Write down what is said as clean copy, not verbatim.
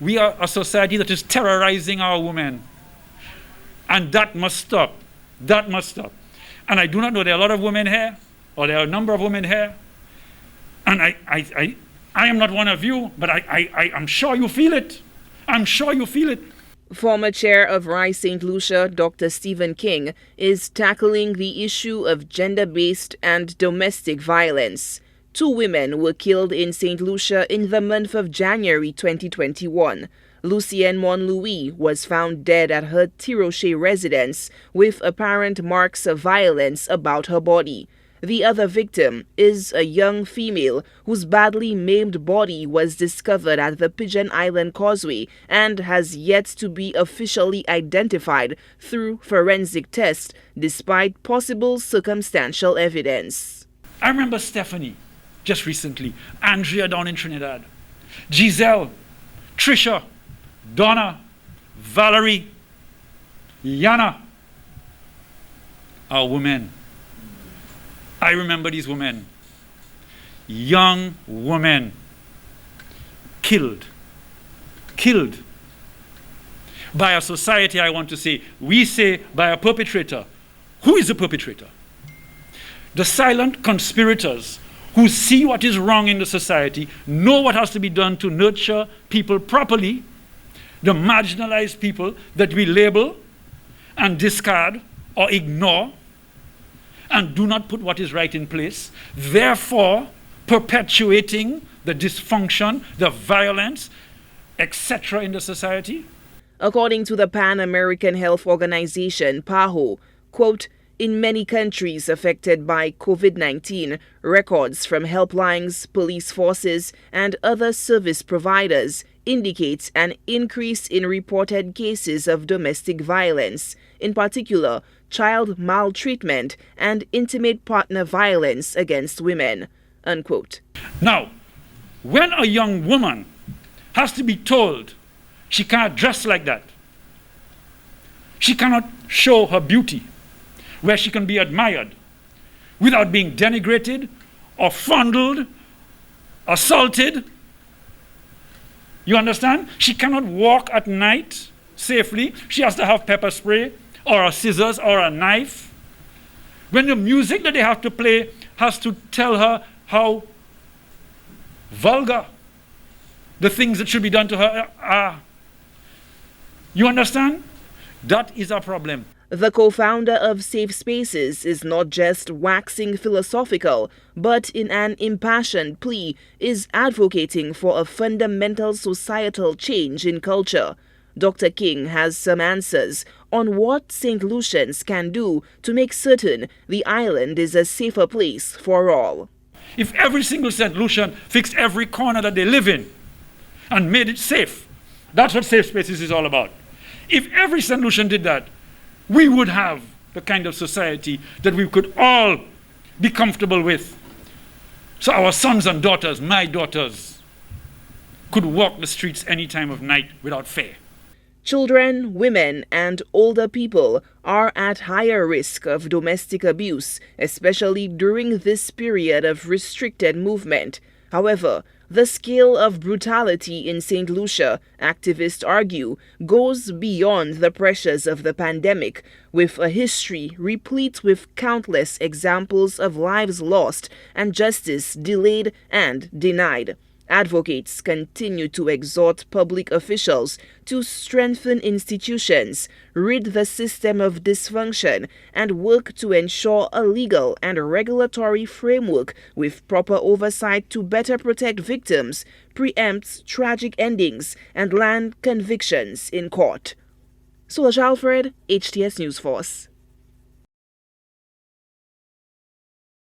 We are a society that is terrorizing our women. And that must stop. That must stop. And I do not know, there are a lot of women here, or there are a number of women here, and I am not one of you, but I'm sure you feel it. I'm sure you feel it. Former chair of Rise St. Lucia, Dr. Stephen King, is tackling the issue of gender-based and domestic violence. 2 women were killed in St. Lucia in the month of January 2021. Lucienne Monlouis was found dead at her Tiroche residence with apparent marks of violence about her body. The other victim is a young female whose badly maimed body was discovered at the Pigeon Island Causeway and has yet to be officially identified through forensic tests despite possible circumstantial evidence. I remember Stephanie, just recently, Andrea down in Trinidad, Giselle, Trisha, Donna, Valerie, Yana, our women. I remember these women, young women, killed by a society. I want to say, we say by a perpetrator. Who is the perpetrator? The silent conspirators who see what is wrong in the society, know what has to be done to nurture people properly, the marginalized people that we label and discard or ignore, and do not put what is right in place, therefore perpetuating the dysfunction, the violence, etc. in the society? According to the Pan American Health Organization, PAHO, quote, in many countries affected by COVID-19, records from helplines, police forces, and other service providers indicates an increase in reported cases of domestic violence, in particular, child maltreatment and intimate partner violence against women, unquote. Now, when a young woman has to be told she can't dress like that, she cannot show her beauty, where she can be admired without being denigrated or fondled, assaulted. You understand? She cannot walk at night safely. She has to have pepper spray or a scissors or a knife. When the music that they have to play has to tell her how vulgar the things that should be done to her are. You understand? That is a problem. The co-founder of Safe Spaces is not just waxing philosophical, but in an impassioned plea is advocating for a fundamental societal change in culture. Dr. King has some answers on what St. Lucians can do to make certain the island is a safer place for all. If every single St. Lucian fixed every corner that they live in and made it safe, that's what Safe Spaces is all about. If every St. Lucian did that, we would have the kind of society that we could all be comfortable with. So our sons and daughters, my daughters, could walk the streets any time of night without fear. Children, women, and older people are at higher risk of domestic abuse, especially during this period of restricted movement. However, the scale of brutality in St. Lucia, activists argue, goes beyond the pressures of the pandemic, with a history replete with countless examples of lives lost and justice delayed and denied. Advocates continue to exhort public officials to strengthen institutions, rid the system of dysfunction, and work to ensure a legal and regulatory framework with proper oversight to better protect victims, preempt tragic endings, and land convictions in court. Solange Alfred, HTS News Force.